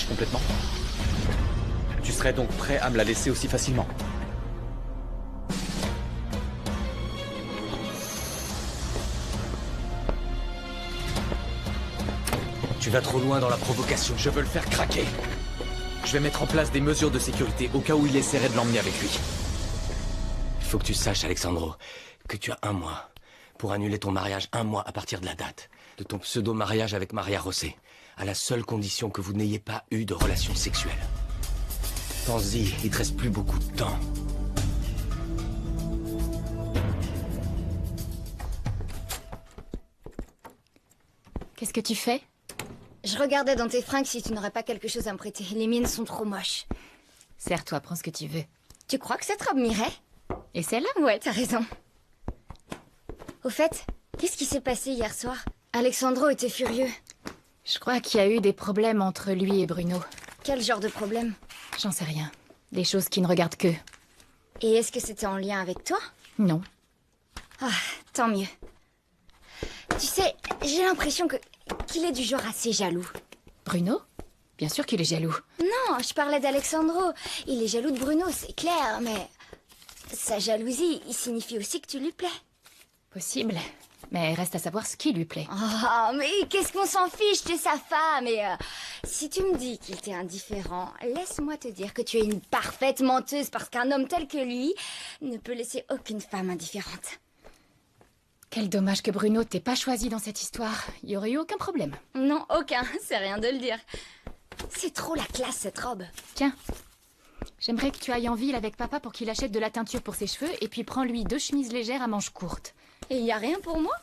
fiche complètement? Tu serais donc prêt à me la laisser aussi facilement? Tu vas trop loin dans la provocation. Je veux le faire craquer. Je vais mettre en place des mesures de sécurité au cas où il essaierait de l'emmener avec lui. Il faut que tu saches, Alexandro, que tu as 1 mois pour annuler ton mariage, 1 mois à partir de la date de ton pseudo-mariage avec Maria José, à la seule condition que vous n'ayez pas eu de relations sexuelles. Pense-y, il te reste plus beaucoup de temps. Qu'est-ce que tu fais? Je regardais dans tes fringues si tu n'aurais pas quelque chose à me prêter. Les miennes sont trop moches. Serre-toi, prends ce que tu veux. Tu crois que cette robe m'irait? Et celle-là? Ouais, t'as raison. Au fait, qu'est-ce qui s'est passé hier soir? Alexandro était furieux. Je crois qu'il y a eu des problèmes entre lui et Bruno. Quel genre de problème? J'en sais rien. Des choses qui ne regardent qu'eux. Et est-ce que c'était en lien avec toi? Non. Ah, tant mieux. Tu sais, j'ai l'impression qu'il est du genre assez jaloux. Bruno? Bien sûr qu'il est jaloux. Non, je parlais d'Alexandro. Il est jaloux de Bruno, c'est clair, mais... sa jalousie, il signifie aussi que tu lui plais. Possible. Mais reste à savoir ce qui lui plaît. Oh, mais qu'est-ce qu'on s'en fiche, t'es sa femme et... si tu me dis qu'il t'est indifférent, laisse-moi te dire que tu es une parfaite menteuse parce qu'un homme tel que lui ne peut laisser aucune femme indifférente. Quel dommage que Bruno t'ait pas choisi dans cette histoire. Il y aurait eu aucun problème. Non, aucun, c'est rien de le dire. C'est trop la classe, cette robe. Tiens. J'aimerais que tu ailles en ville avec papa pour qu'il achète de la teinture pour ses cheveux et puis prends-lui 2 chemises légères à manches courtes. Et il y a rien pour moi?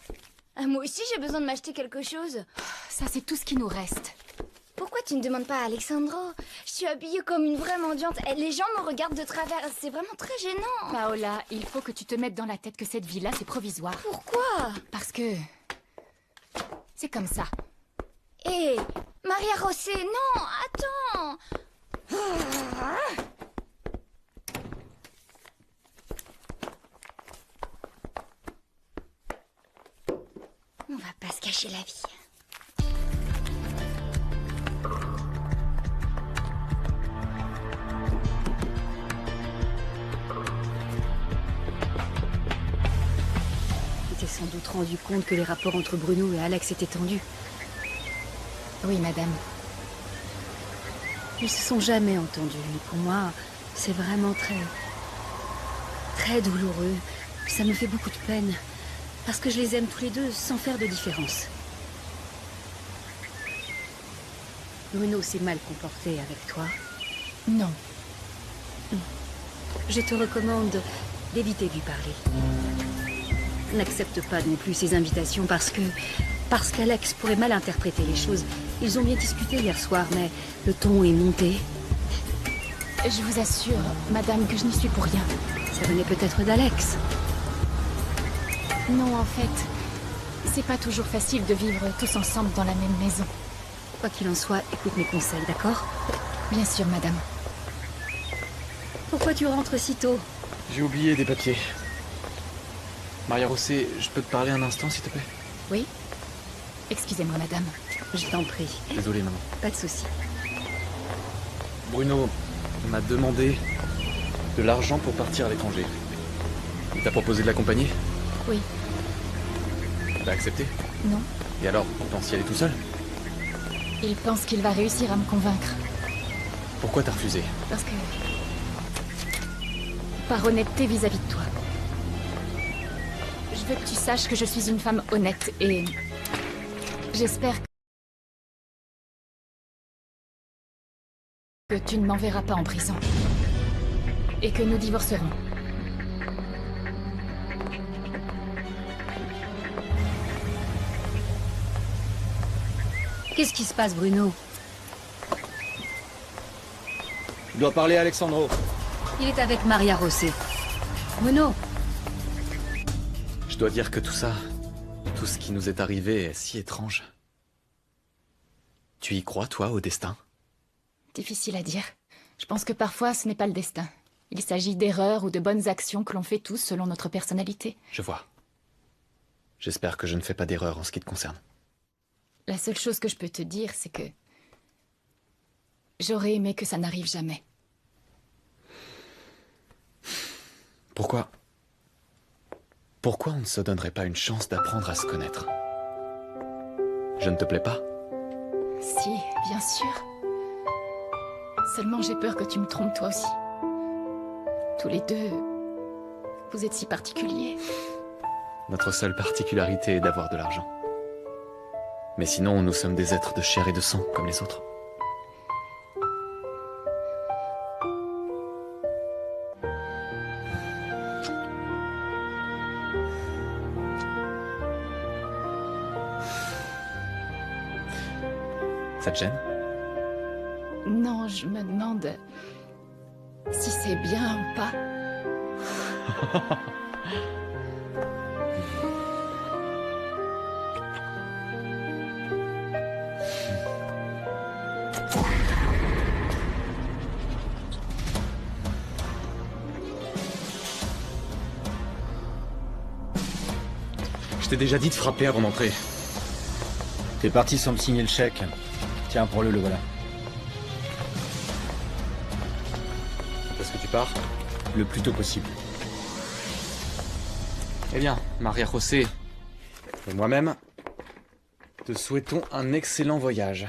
Moi aussi, j'ai besoin de m'acheter quelque chose. Ça, c'est tout ce qui nous reste. Pourquoi tu ne demandes pas à Alexandro? Je suis habillée comme une vraie mendiante. Les gens me regardent de travers. C'est vraiment très gênant. Paola, il faut que tu te mettes dans la tête que cette vie-là, c'est provisoire. Pourquoi? Parce que... c'est comme ça. Hé, Maria José, non, attends. On va pas se cacher la vie. Tu t'es sans doute rendu compte que les rapports entre Bruno et Alex étaient tendus. Oui, madame. Ils se sont jamais entendus. Et pour moi, c'est vraiment très douloureux. Ça me fait beaucoup de peine. Parce que je les aime tous les deux sans faire de différence. Bruno s'est mal comporté avec toi. Non. Je te recommande d'éviter de lui parler. N'accepte pas non plus ses invitations parce qu'Alex pourrait mal interpréter les choses. Ils ont bien discuté hier soir, mais le ton est monté. Je vous assure, madame, que je n'y suis pour rien. Ça venait peut-être d'Alex. Non, en fait, c'est pas toujours facile de vivre tous ensemble dans la même maison. Quoi qu'il en soit, écoute mes conseils, d'accord? Bien sûr, madame. Pourquoi tu rentres si tôt? J'ai oublié des papiers. Maria José, je peux te parler un instant, s'il te plaît? Oui? Excusez-moi, madame. Je t'en prie. Désolé, maman. Pas de souci. Bruno m'a demandé de l'argent pour partir à l'étranger. Il t'a proposé de l'accompagner? Oui. T'as accepté? Non. Et alors, tu penses y aller tout seul? Il pense qu'il va réussir à me convaincre. Pourquoi t'as refusé? Parce que... par honnêteté vis-à-vis de toi. Je veux que tu saches que je suis une femme honnête et... j'espère que tu ne m'enverras pas en prison. Et que nous divorcerons. Qu'est-ce qui se passe, Bruno? Je dois parler à Alexandro. Il est avec Maria José. Bruno! Je dois dire que tout ça, tout ce qui nous est arrivé est si étrange. Tu y crois, toi, au destin? Difficile à dire. Je pense que parfois, ce n'est pas le destin. Il s'agit d'erreurs ou de bonnes actions que l'on fait tous selon notre personnalité. Je vois. J'espère que je ne fais pas d'erreur en ce qui te concerne. La seule chose que je peux te dire, c'est que... J'aurais aimé que ça n'arrive jamais. Pourquoi on ne se donnerait pas une chance d'apprendre à se connaître? Je ne te plais pas? Si, bien sûr. Seulement j'ai peur que tu me trompes toi aussi. Tous les deux, vous êtes si particuliers. Notre seule particularité est d'avoir de l'argent. Mais sinon, nous sommes des êtres de chair et de sang, comme les autres. Ça te gêne? Non, je me demande si c'est bien ou pas. Je t'ai déjà dit de frapper avant d'entrer. T'es parti sans me signer le chèque. Tiens, prends-le, le voilà. Est-ce que tu pars? Le plus tôt possible. Eh bien, Maria José et moi-même te souhaitons un excellent voyage.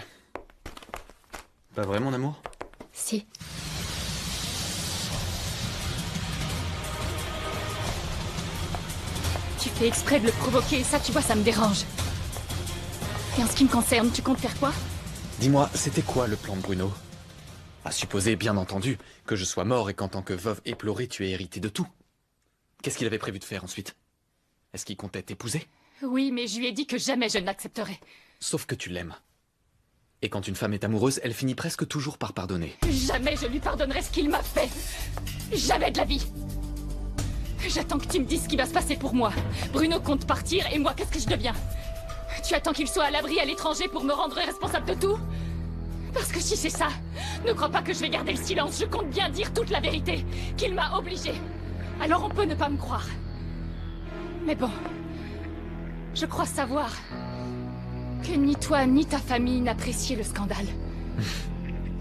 Pas vrai, mon amour? Si. Tu fais exprès de le provoquer, et ça, tu vois, ça me dérange. Et en ce qui me concerne, tu comptes faire quoi? Dis-moi, c'était quoi le plan de Bruno? À supposer, bien entendu, que je sois mort et qu'en tant que veuve éplorée, tu aies hérité de tout. Qu'est-ce qu'il avait prévu de faire ensuite? Est-ce qu'il comptait t'épouser? Oui, mais je lui ai dit que jamais je ne l'accepterais. Sauf que tu l'aimes. Et quand une femme est amoureuse, elle finit presque toujours par pardonner. Jamais je lui pardonnerai ce qu'il m'a fait. Jamais de la vie. J'attends que tu me dises ce qui va se passer pour moi. Bruno compte partir et moi, qu'est-ce que je deviens? Tu attends qu'il soit à l'abri à l'étranger pour me rendre responsable de tout? Parce que si c'est ça, ne crois pas que je vais garder le silence. Je compte bien dire toute la vérité. Qu'il m'a obligée. Alors on peut ne pas me croire. Mais bon, je crois savoir que ni toi ni ta famille n'appréciez le scandale.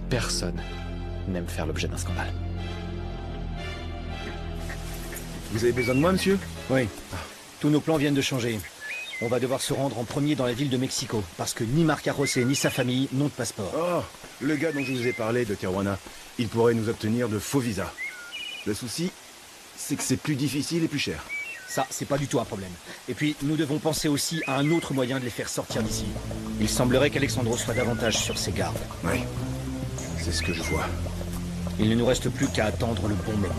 Personne n'aime faire l'objet d'un scandale. Vous avez besoin de moi, monsieur? Oui. Tous nos plans viennent de changer. On va devoir se rendre en premier dans la ville de Mexico, parce que ni Maria José ni sa famille n'ont de passeport. Oh, le gars dont je vous ai parlé de Tijuana, il pourrait nous obtenir de faux visas. Le souci, c'est que c'est plus difficile et plus cher. Ça, c'est pas du tout un problème. Et puis, nous devons penser aussi à un autre moyen de les faire sortir d'ici. Il semblerait qu'Alexandro soit davantage sur ses gardes. Oui, c'est ce que je vois. Il ne nous reste plus qu'à attendre le bon moment.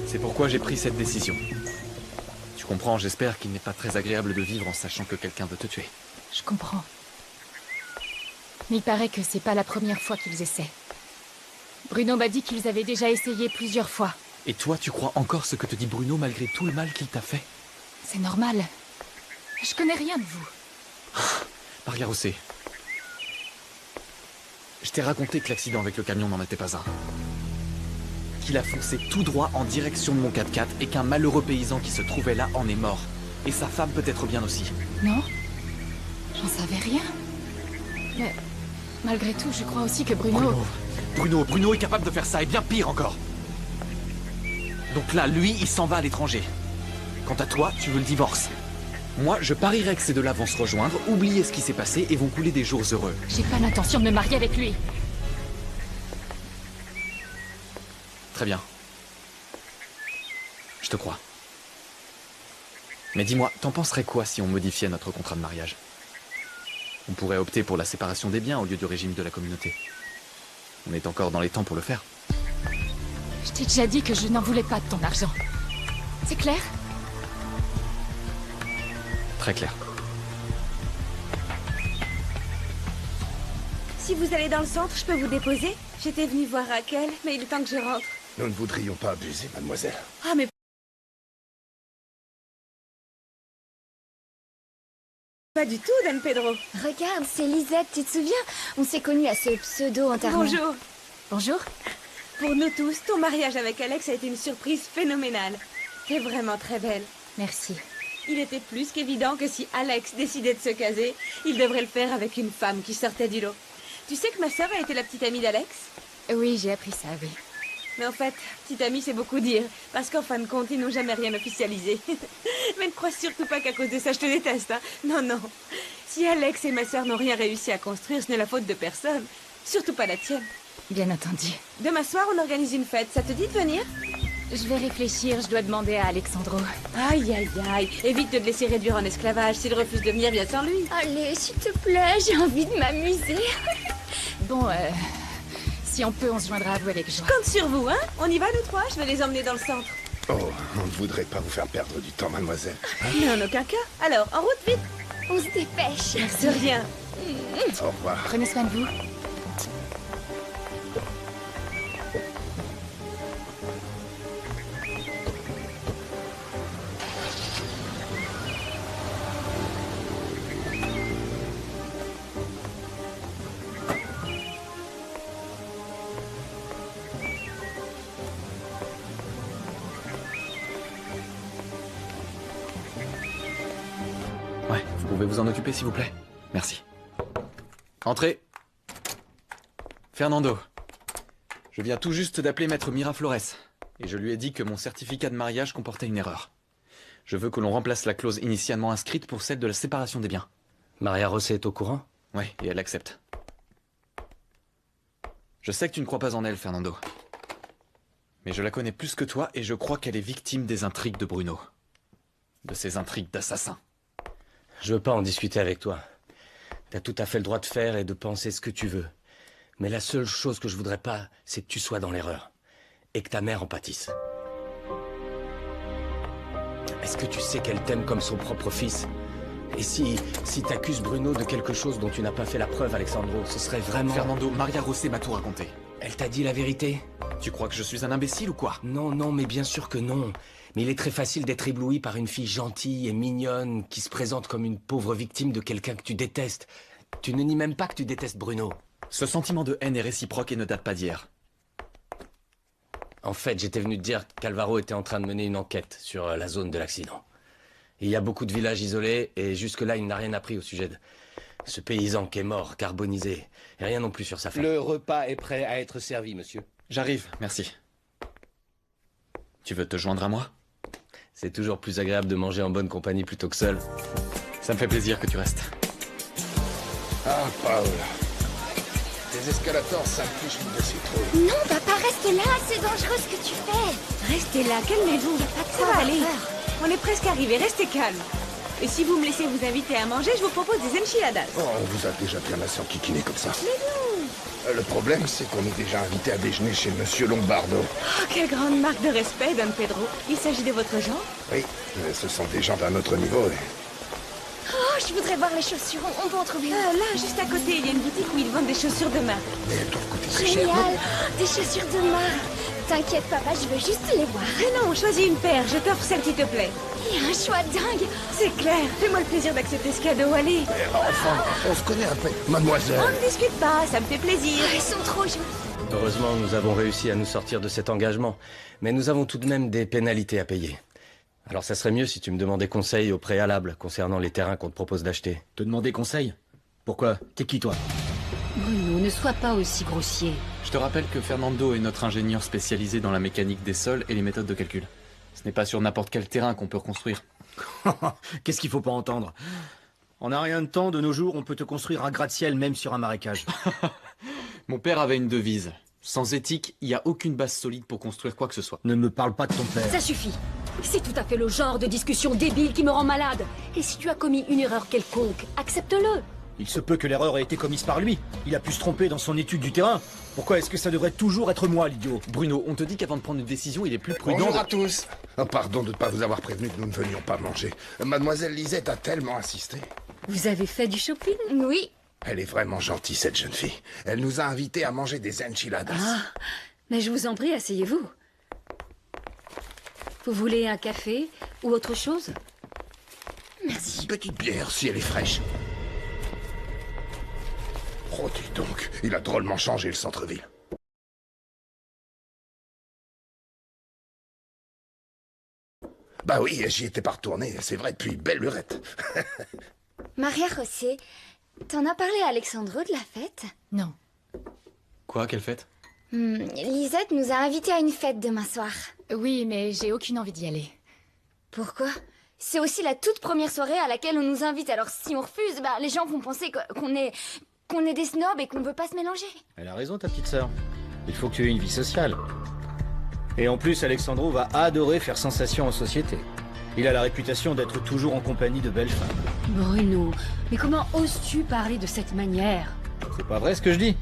C'est pourquoi j'ai pris cette décision. Tu comprends, j'espère qu'il n'est pas très agréable de vivre en sachant que quelqu'un veut te tuer. Je comprends. Mais il paraît que c'est pas la première fois qu'ils essaient. Bruno m'a dit qu'ils avaient déjà essayé plusieurs fois. Et toi, tu crois encore ce que te dit Bruno malgré tout le mal qu'il t'a fait? C'est normal. Je connais rien de vous. Maria José. Je t'ai raconté que l'accident avec le camion n'en était pas un. Qu'il a foncé tout droit en direction de mon 4x4 et qu'un malheureux paysan qui se trouvait là en est mort. Et sa femme peut-être bien aussi. Non? J'en savais rien. Mais malgré tout, je crois aussi que Bruno est capable de faire ça, et bien pire encore. Donc là, lui, il s'en va à l'étranger. Quant à toi, tu veux le divorce. Moi, je parierais que ces deux-là vont se rejoindre, oublier ce qui s'est passé et vont couler des jours heureux. J'ai pas l'intention de me marier avec lui. Très bien. Je te crois. Mais dis-moi, t'en penserais quoi si on modifiait notre contrat de mariage? On pourrait opter pour la séparation des biens au lieu du régime de la communauté. On est encore dans les temps pour le faire. Je t'ai déjà dit que je n'en voulais pas de ton argent. C'est clair? Très clair. Si vous allez dans le centre, je peux vous déposer? J'étais venue voir Raquel, mais il est temps que je rentre. Nous ne voudrions pas abuser, mademoiselle. Ah, mais... Pas du tout, Don Pedro. Regarde, c'est Lisette, tu te souviens? On s'est connus à ce pseudo-enterrement. Bonjour. Bonjour. Pour nous tous, ton mariage avec Alex a été une surprise phénoménale. T'es vraiment très belle. Merci. Il était plus qu'évident que si Alex décidait de se caser, il devrait le faire avec une femme qui sortait du lot. Tu sais que ma sœur a été la petite amie d'Alex? Oui, j'ai appris ça, oui. Mais en fait, petite amie, c'est beaucoup dire. Parce qu'en fin de compte, ils n'ont jamais rien officialisé. Mais ne crois surtout pas qu'à cause de ça, je te déteste, hein. Non, non. Si Alex et ma sœur n'ont rien réussi à construire, ce n'est la faute de personne. Surtout pas la tienne. Bien entendu. Demain soir, on organise une fête. Ça te dit de venir? Je vais réfléchir, je dois demander à Alexandro. Aïe, aïe, aïe. Évite de le laisser réduire en esclavage. S'il refuse de venir, viens sans lui. Allez, s'il te plaît, j'ai envie de m'amuser. Bon, si on peut, on se joindra à vous avec joie. Compte sur vous, hein. On y va, nous trois? Je vais les emmener dans le centre. Oh, on ne voudrait pas vous faire perdre du temps, mademoiselle. Mais en aucun cas. Alors, en route, vite. On se dépêche. De rien. Au revoir. Prenez soin de vous. Ouais, vous pouvez vous en occuper s'il vous plaît? Merci. Entrez. Fernando. Je viens tout juste d'appeler Maître Miraflores. Et je lui ai dit que mon certificat de mariage comportait une erreur. Je veux que l'on remplace la clause initialement inscrite pour celle de la séparation des biens. Maria José est au courant? Ouais, et elle accepte. Je sais que tu ne crois pas en elle, Fernando. Mais je la connais plus que toi et je crois qu'elle est victime des intrigues de Bruno. De ces intrigues d'assassin. Je veux pas en discuter avec toi. T'as tout à fait le droit de faire et de penser ce que tu veux. Mais la seule chose que je voudrais pas, c'est que tu sois dans l'erreur. Et que ta mère en pâtisse. Est-ce que tu sais qu'elle t'aime comme son propre fils? Et si t'accuses Bruno de quelque chose dont tu n'as pas fait la preuve, Alexandro, ce serait vraiment... Fernando, Maria José m'a tout raconté. Elle t'a dit la vérité? Tu crois que je suis un imbécile ou quoi? Non, non, mais bien sûr que non. Mais il est très facile d'être ébloui par une fille gentille et mignonne qui se présente comme une pauvre victime de quelqu'un que tu détestes. Tu ne nies même pas que tu détestes Bruno. Ce sentiment de haine est réciproque et ne date pas d'hier. En fait, j'étais venu te dire qu'Alvaro était en train de mener une enquête sur la zone de l'accident. Il y a beaucoup de villages isolés et jusque-là, il n'a rien appris au sujet de ce paysan qui est mort, carbonisé. Et rien non plus sur sa femme. Le repas est prêt à être servi, monsieur. J'arrive, merci. Tu veux te joindre à moi? C'est toujours plus agréable de manger en bonne compagnie plutôt que seul. Ça me fait plaisir que tu restes. Ah, Paul. Les escalators s'affichent de citrouille. Non, papa, reste là. C'est dangereux ce que tu fais. Restez là, calmez-vous. Ça va aller. On est presque arrivé, restez calme. Et si vous me laissez vous inviter à manger, je vous propose des enchiladas. Oh, on vous a déjà bien assez enquiquiné comme ça. Mais non. Le problème, c'est qu'on est déjà invité à déjeuner chez Monsieur Lombardo. Oh, quelle grande marque de respect, Don Pedro. Il s'agit de votre genre? Oui, mais ce sont des gens d'un autre niveau. Oh, je voudrais voir les chaussures. On peut en trouver une. Là, juste à côté, il y a une boutique où ils vendent des chaussures de marque. Mais elles doivent coûter très cher. Génial. Des chaussures de marque. T'inquiète, papa, je veux juste les voir. Mais non, choisis une paire. Je t'offre celle qui te plaît. Il y a un choix dingue. C'est clair. Fais-moi le plaisir d'accepter ce cadeau, allez. Mais enfin, on se connaît un peu. Mademoiselle. On ne discute pas, ça me fait plaisir. Ils sont trop jolis. Heureusement, nous avons réussi à nous sortir de cet engagement. Mais nous avons tout de même des pénalités à payer. Alors ça serait mieux si tu me demandais conseil au préalable concernant les terrains qu'on te propose d'acheter. Te demander conseil? Pourquoi? T'es qui, toi? Bruno, ne sois pas aussi grossier. Je te rappelle que Fernando est notre ingénieur spécialisé dans la mécanique des sols et les méthodes de calcul. Ce n'est pas sur n'importe quel terrain qu'on peut reconstruire. Qu'est-ce qu'il faut pas entendre? En un rien de temps, de nos jours, on peut te construire un gratte-ciel même sur un marécage. Mon père avait une devise. Sans éthique, il n'y a aucune base solide pour construire quoi que ce soit. Ne me parle pas de ton père. Ça suffit. C'est tout à fait le genre de discussion débile qui me rend malade. Et si tu as commis une erreur quelconque, accepte-le. Il se peut que l'erreur ait été commise par lui. Il a pu se tromper dans son étude du terrain. Pourquoi est-ce que ça devrait toujours être moi, l'idiot? Bruno, on te dit qu'avant de prendre une décision, il est plus prudent... Bonjour à tous. Oh, pardon de ne pas vous avoir prévenu que nous ne venions pas manger. Mademoiselle Lisette a tellement insisté. Vous avez fait du shopping? Oui. Elle est vraiment gentille, cette jeune fille. Elle nous a invités à manger des enchiladas. Ah, mais je vous en prie, asseyez-vous. Vous voulez un café ou autre chose? Merci. Petite bière, si elle est fraîche. Oh, dis donc, il a drôlement changé le centre-ville. Bah oui, j'y étais pas retourné, c'est vrai, depuis belle lurette. Maria José, T'en as parlé à Alexandro de la fête? Non. Quoi, quelle fête? Lisette nous a invités à une fête demain soir. Oui, mais j'ai aucune envie d'y aller. Pourquoi? C'est aussi la toute première soirée à laquelle on nous invite, alors si on refuse, les gens vont penser qu'on est des snobs et qu'on veut pas se mélanger. Elle a raison, ta petite sœur. Il faut que tu aies une vie sociale. Et en plus, Alexandro va adorer faire sensation en société. Il a la réputation d'être toujours en compagnie de belles femmes. Bruno, mais comment oses-tu parler de cette manière? C'est pas vrai ce que je dis.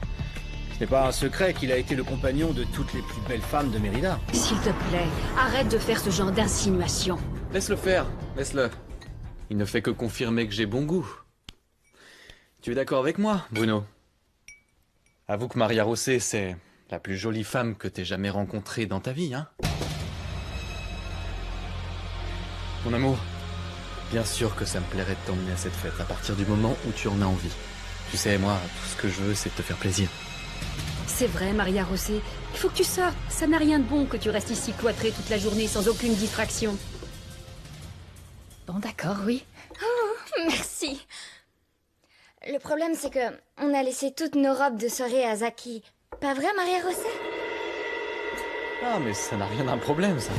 Ce n'est pas un secret qu'il a été le compagnon de toutes les plus belles femmes de Mérida. S'il te plaît, arrête de faire ce genre d'insinuation. Laisse-le faire, laisse-le. Il ne fait que confirmer que j'ai bon goût. Tu es d'accord avec moi, Bruno? Avoue que Maria Rosé, c'est la plus jolie femme que t'aies jamais rencontrée dans ta vie, hein? Mon amour, bien sûr que ça me plairait de t'emmener à cette fête, à partir du moment où tu en as envie. Tu sais, moi, tout ce que je veux, c'est de te faire plaisir. C'est vrai, Maria Rosé. Il faut que tu sortes. Ça n'a rien de bon que tu restes ici cloîtrée toute la journée sans aucune distraction. Bon, d'accord, oui. Oh, merci. Le problème, c'est que on a laissé toutes nos robes de soirée à Zaki. Pas vrai, Maria Rosé? Ah, mais ça n'a rien d'un problème, ça.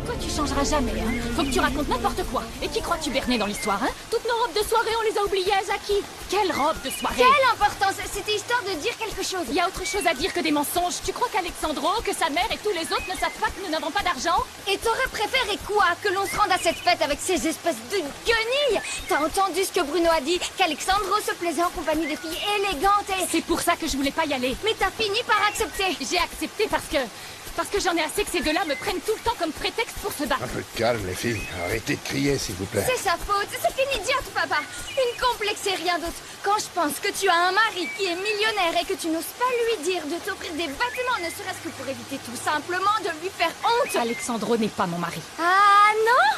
Toi, tu changeras jamais, hein. Faut que tu racontes n'importe quoi. Et qui crois-tu berner dans l'histoire, hein? Toutes nos robes de soirée, on les a oubliées à Zaki. Quelle robe de soirée? Quelle importance? C'était histoire de dire quelque chose. Il y a autre chose à dire que des mensonges. Tu crois qu'Alexandro, que sa mère et tous les autres ne savent pas que nous n'avons pas d'argent? Et t'aurais préféré quoi? Que l'on se rende à cette fête avec ces espèces de guenilles? T'as entendu ce que Bruno a dit? Qu'Alexandro se plaisait en compagnie de filles élégantes et... C'est pour ça que je voulais pas y aller. Mais t'as fini par accepter. J'ai accepté parce que j'en ai assez que ces deux-là me prennent tout le temps comme prétexte pour se battre. Un peu de calme, les filles. Arrêtez de crier, s'il vous plaît. C'est sa faute. C'est une idiote, papa. Une complexe et rien d'autre. Quand je pense que tu as un mari qui est millionnaire et que tu n'oses pas lui dire de t'offrir des vêtements, ne serait-ce que pour éviter tout simplement de lui faire honte. Alexandro n'est pas mon mari. Ah non?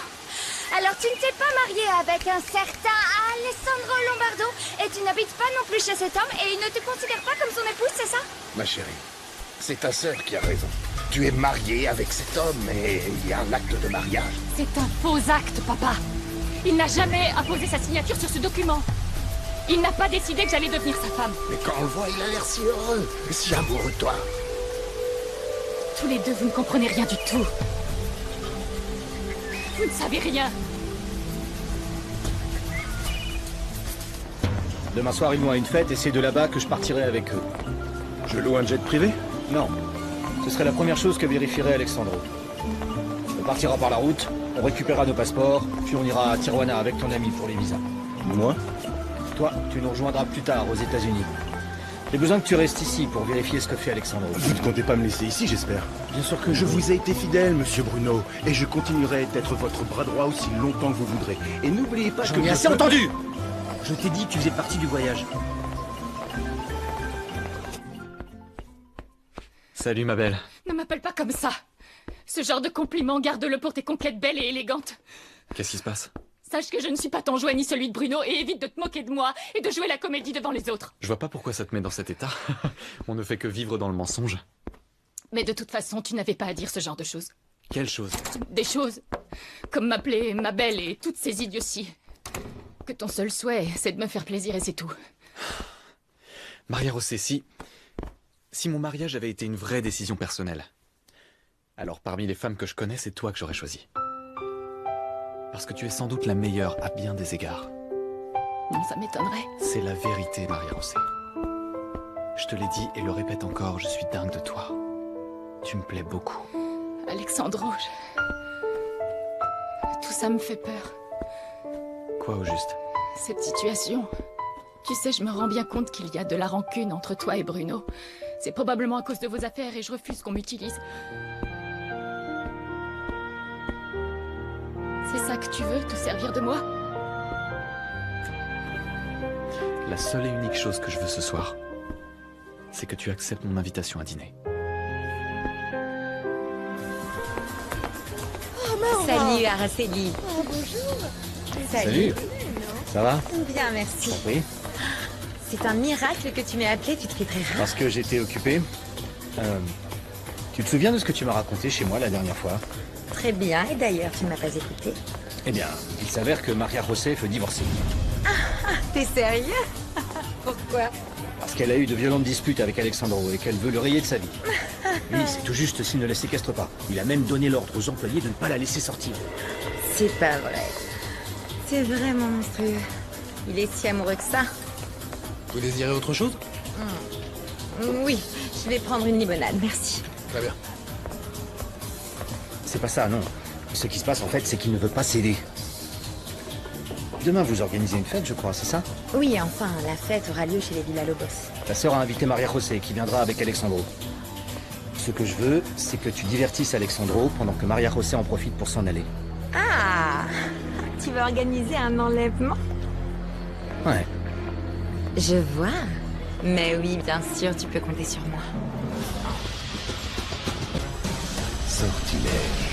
Alors tu ne t'es pas mariée avec un certain Alessandro Lombardo et tu n'habites pas non plus chez cet homme et il ne te considère pas comme son épouse, c'est ça? Ma chérie, c'est ta sœur qui a raison. Tu es mariée avec cet homme et il y a un acte de mariage. C'est un faux acte, papa. Il n'a jamais apposé sa signature sur ce document. Il n'a pas décidé que j'allais devenir sa femme. Mais quand on le voit, il a l'air si heureux, si amoureux de toi. Tous les deux, vous ne comprenez rien du tout. Vous ne savez rien. Demain soir, ils vont à une fête et c'est de là-bas que je partirai avec eux. Je loue un jet privé? Non. Ce serait la première chose que vérifierait Alexandro. On partira par la route, on récupérera nos passeports, puis on ira à Tijuana avec ton ami pour les visas. Moi? Toi, tu nous rejoindras plus tard aux États-Unis. J'ai besoin que tu restes ici pour vérifier ce que fait Alexandro. Vous ne comptez pas me laisser ici, j'espère. Bien sûr que Je vous ai été fidèle, monsieur Bruno, et je continuerai d'être votre bras droit aussi longtemps que vous voudrez. Et n'oubliez pas que... J'en ai assez entendu! Je t'ai dit que tu faisais partie du voyage. Salut, ma belle. Ne m'appelle pas comme ça. Ce genre de compliment, garde-le pour tes conquêtes belles et élégantes. Qu'est-ce qui se passe? Sache que je ne suis pas ton jouet ni celui de Bruno et évite de te moquer de moi et de jouer la comédie devant les autres. Je vois pas pourquoi ça te met dans cet état. On ne fait que vivre dans le mensonge. Mais de toute façon, tu n'avais pas à dire ce genre de choses. Quelle chose? Des choses comme m'appeler ma belle et toutes ces idioties. Que ton seul souhait, c'est de me faire plaisir et c'est tout. Maria Rosé, si mon mariage avait été une vraie décision personnelle, alors parmi les femmes que je connais, c'est toi que j'aurais choisi. Parce que tu es sans doute la meilleure à bien des égards. Non, ça m'étonnerait. C'est la vérité, Maria Rosé. Je te l'ai dit et le répète encore, je suis dingue de toi. Tu me plais beaucoup. Alexandro, tout ça me fait peur. Quoi au juste? Cette situation. Tu sais, je me rends bien compte qu'il y a de la rancune entre toi et Bruno. C'est probablement à cause de vos affaires et je refuse qu'on m'utilise. C'est ça que tu veux, te servir de moi? La seule et unique chose que je veux ce soir, c'est que tu acceptes mon invitation à dîner. Salut Araceli. Oh, bonjour. Salut. Ça va? Bien, merci. Oui. C'est un miracle que tu m'aies appelé, tu te fais très rare. Parce que j'étais occupé. Tu te souviens de ce que tu m'as raconté chez moi la dernière fois? Très bien, et d'ailleurs, tu ne m'as pas écouté. Eh bien, il s'avère que Maria José veut divorcer. T'es sérieux? Pourquoi? Parce qu'elle a eu de violentes disputes avec Alexandro et qu'elle veut le rayer de sa vie. Lui, c'est tout juste s'il ne la séquestre pas. Il a même donné l'ordre aux employés de ne pas la laisser sortir. C'est pas vrai. C'est vraiment monstrueux. Il est si amoureux que ça. Vous désirez autre chose? Oui, je vais prendre une limonade, merci. Très bien. C'est pas ça, non. Ce qui se passe en fait, c'est qu'il ne veut pas céder. Demain, vous organisez une fête, je crois, c'est ça? Oui, enfin, la fête aura lieu chez les Villalobos. Ta sœur a invité Maria José, qui viendra avec Alexandro. Ce que je veux, c'est que tu divertisses Alexandro pendant que Maria José en profite pour s'en aller. Ah! Tu vas organiser un enlèvement? Ouais. Je vois. Mais oui, bien sûr, tu peux compter sur moi. Sortilège.